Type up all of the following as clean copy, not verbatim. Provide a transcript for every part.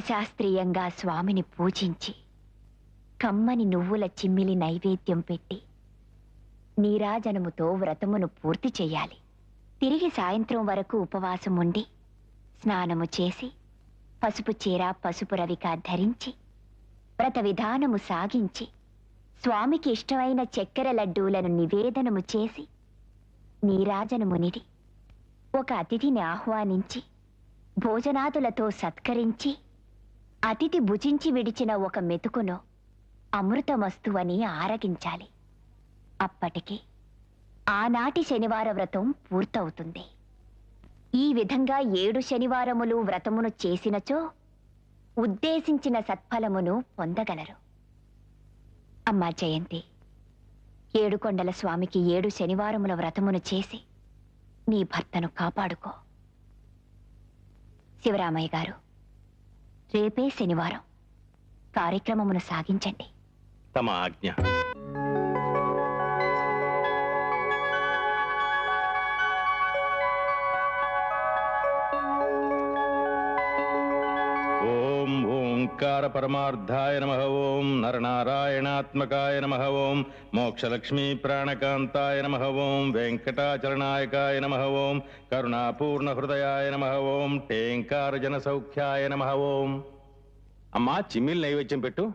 శాస్త్రీయంగా స్వామిని పూజించి కమ్మని నువ్వుల చిమ్మిలి నైవేద్యం పెట్టి నీరాజనముతో వ్రతమును పూర్తి చెయ్యాలి. తిరిగి సాయంత్రం వరకు ఉపవాసం ఉండి స్నానము చేసి పసుపు చీర పసుపు రవిక ధరించి వ్రత విధానము సాగించి స్వామికి ఇష్టమైన చక్కెర లడ్డూలను నివేదనము చేసి నీరాజనమునిడి ఒక అతిథిని ఆహ్వానించి భోజనాదులతో సత్కరించి అతిథి భుజించి విడిచిన ఒక మెతుకును అమృతమస్తు అని ఆరగించాలి. అప్పటికి ఆనాటి శనివార వ్రతం పూర్తవుతుంది. ఈ విధంగా 7 శనివారములు వ్రతమును చేసినచో ఉద్దేశించిన సత్ఫలమును పొందగలరు. అమ్మా జయంతి, 7 కొండల స్వామికి 7 శనివారముల వ్రతమును చేసి నీ భర్తను కాపాడుకో. శివరామయ్య గారు, రేపే శనివారం, కార్యక్రమమును సాగించండి. తమ ఆజ్ఞ. ఓం ఓంకార పరమార్థాయ నమః. ఓం నరనారాయణాత్మకాయ నమః. ఓం మోక్షలక్ష్మీ ప్రాణకాంతాయ నమః. ఓం వెంకటాచలనాయకాయ నమః. ఓం కరుణాపూర్ణ హృదయాయ నమః. ఓం టేంకార జనసౌఖ్యాయ నమః. ఓం. అమ్మా, చిమ్మిల్ నైవేద్యం పెట్టు.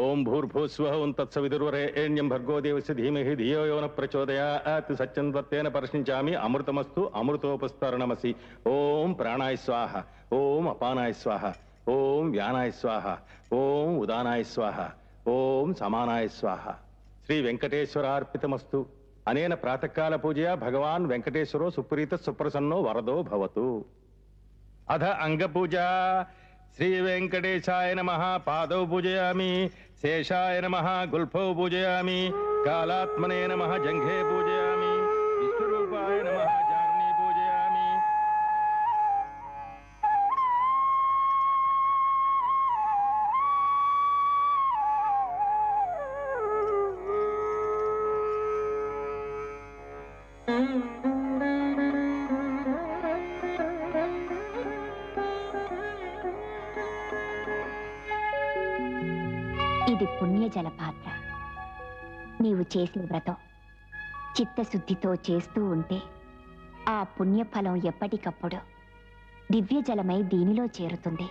ఓం భూర్భూస్వః ఓం తత్సవితుర్వరేణ్యం భర్గో దేవస్య ధీమహి ధియో యో న ప్రచోదయాత్. సత్యంత్వత్తేన పరిష్ణించామి. అమృతమస్తు అమృతోపస్తరణమసి. ఓం ప్రాణాయ స్వాహ. ఓం అపానాయ స్వాహ. ఓం వ్యానాయ స్వాహ. ఓం ఉదానాయ స్వాహ. ఓం సమానాయ స్వాహ. శ్రీ వెంకటేశ్వరార్పితమస్తు. అనేన ప్రాతకాల పూజయా భగవాన్ వెంకటేశ్వరో సుప్రీత సుప్రసన్నో వరదో భవతు. అధ అంగపూజా. శ్రీ వెంకటేశాయ నమః పాదౌ పూజయామి. శేషాయ నమః గుల్ఫౌ పూజయామి. కాలాత్మనే నమః జంఘే పూజయామి. విష్ణురూపాయ నమః జార్ణీ పూజయామి. ఇది పుణ్యజల పాత్ర. నీవు చేసిన వ్రతం చిత్తశుద్ధితో చేస్తూ ఉంటే ఆ పుణ్యఫలం ఎప్పటికప్పుడు దివ్యజలమై దీనిలో చేరుతుంది.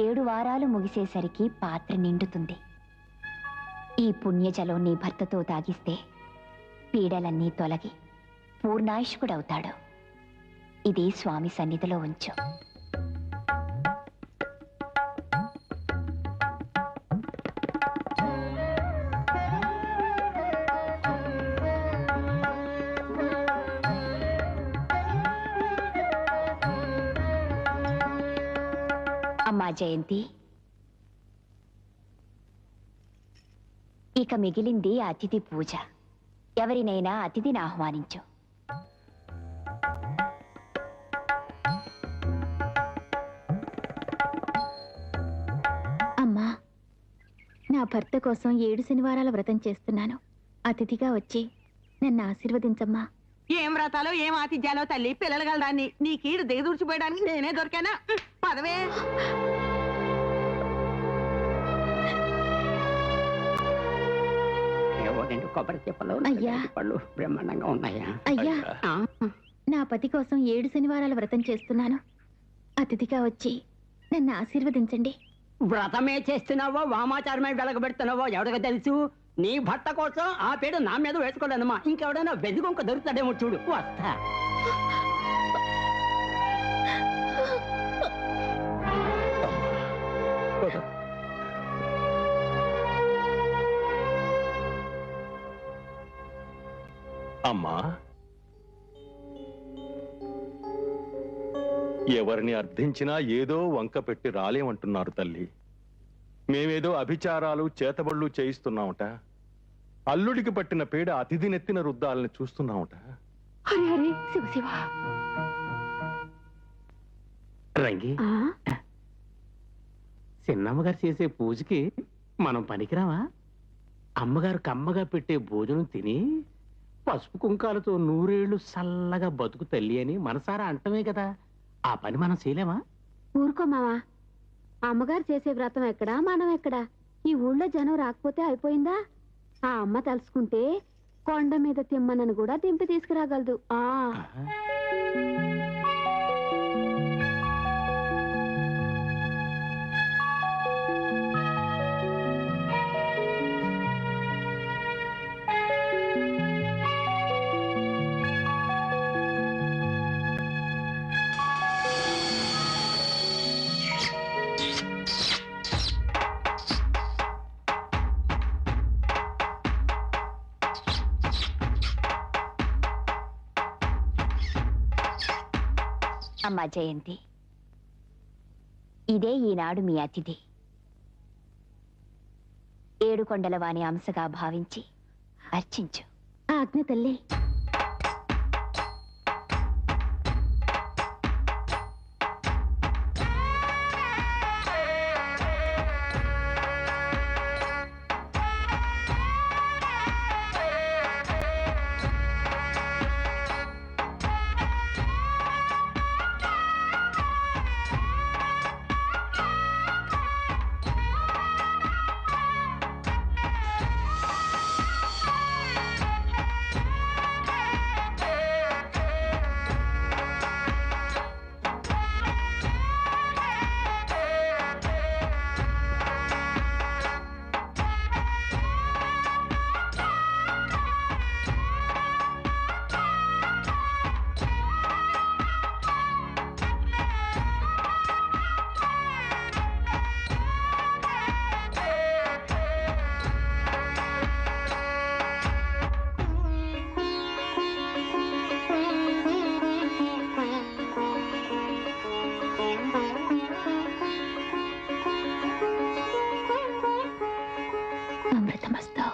7 వారాలు ముగిసేసరికి పాత్ర నిండుతుంది. ఈ పుణ్యజలం నీ భర్తతో తాగిస్తే పీడలన్నీ తొలగి పూర్ణాయుష్కుడవుతాడు. ఇది స్వామి సన్నిధిలో ఉంచు. అమ్మా జయంతి, ఇక మిగిలింది అతిథి పూజ. ఎవరినైనా అతిథిని ఆహ్వానించు. అమ్మా, నా భర్త కోసం 7 శనివారాల వ్రతం చేస్తున్నాను. అతిథిగా వచ్చి నన్ను ఆశీర్వదించమ్మా. ఏం వ్రతాలో ఏం ఆతిథ్యాలో తల్లి, పిల్లలు గలదాన్ని నీ కీడు దిగదూర్చిపోయడానికి నేనే దొరికానా? పదవే. కొబ్బరి చెప్పలు పళ్ళు బ్రహ్మాండంగా ఉన్నాయా? అయ్యా, నా పతి కోసం 7 శనివారాల వ్రతం చేస్తున్నాను. అతిథిగా వచ్చి నన్ను ఆశీర్వదించండి. వ్రతమే చేస్తున్నావో వామాచారమే వెలగబెడుతున్నావో ఎవరికి తెలుసు? నీ భర్త కోసం ఆ పేరు నా మీద వేసుకోలేనమ్మా. ఇంకెవడైనా వెదుగొంక దొరుకుతాడేమో చూడు. వస్తా. అమ్మా, ఎవరిని అర్థించినా ఏదో వంక పెట్టి రాలేమంటున్నారు తల్లి. మేమేదో అభిచారాలు చేతబళ్ళు చేయిస్తున్నామట. అల్లుడికి పట్టిన పీడ అతిథి నెత్తిన రుద్దాలని చూస్తున్నామట. హరి హరి శివ శివ. రంగి, చిన్నమ్మగారు చేసే పూజకి మనం పనికిరావా? అమ్మగారు కమ్మగా పెట్టే భోజనం తిని పసుపు కుంకాలతో 100 ఏళ్లు చల్లగా బతుకు తల్లి అని మనసారా అంటమే కదా. ఆ పని మనం చేయలేమా? ఊరుకో మావా, అమ్మగారు చేసే వ్రతం ఎక్కడా మనం ఎక్కడా? ఈ ఊళ్ళో జనం రాకపోతే అయిపోయిందా? ఆ అమ్మ తలుసుకుంటే కొండ మీద తిమ్మనని కూడా దింపి తీసుకురాగలదు. అమ్మా జయంతి, ఇదే ఈనాడు మీ అతిథి. ఏడుకొండల వాణి అంశగా భావించి అర్చించు. ఆజ్ఞ తల్లి. అమృతమస్తు.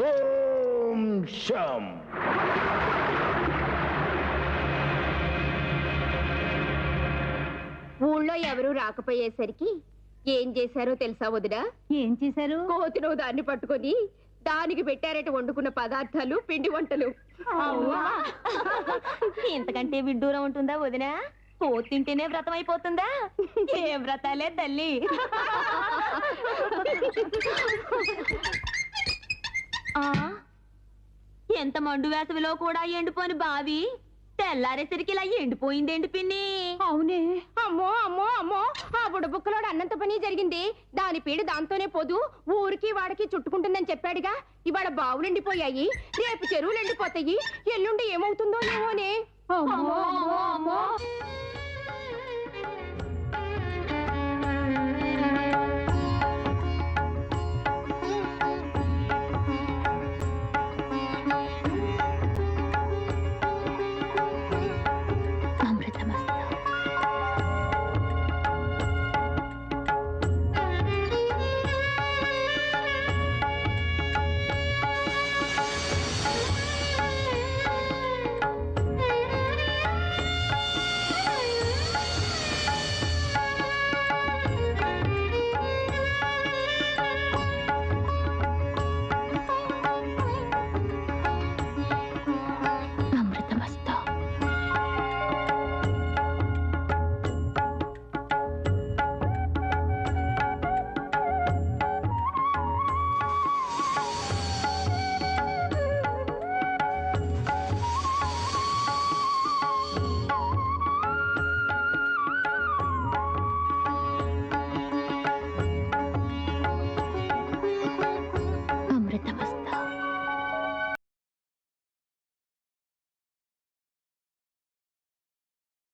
ఓం శం. ఊళ్ళో ఎవరూ రాకపోయేసరికి ఏం చేశారో తెలుసా వదినా? ఏం చేశారు? కోతిలో దాన్ని పట్టుకొని దానికి పెట్టారట వండుకున్న పదార్థాలు, పిండి వంటలు. ఇంతకంటే విడ్డూరం ఉంటుందా వదినా? తింటేనే వ్రతం అయిపోతుందా? ఏ వ్రతాలే తల్లి. ఎంత మండు వేసవిలో కూడా ఎండిపోని బావి తెల్లారేసరికి ఇలా ఎండిపోయిందేంటి పిన్ని? అవునే. అమ్మో అమ్మో అమ్మో, ఆ బుడబుక్కలోడు అన్నంత పని జరిగింది. దాని పీడ దాంతోనే పోదు, ఊరికి వాడికి చుట్టుకుంటుందని చెప్పాడుగా. ఇవాళ బావులు ఎండిపోయాయి, రేపు చెరువులు ఎండిపోతాయి, ఎల్లుండి ఏమవుతుందో ఏమోనే. అమ్మో అమ్మో అమ్మో.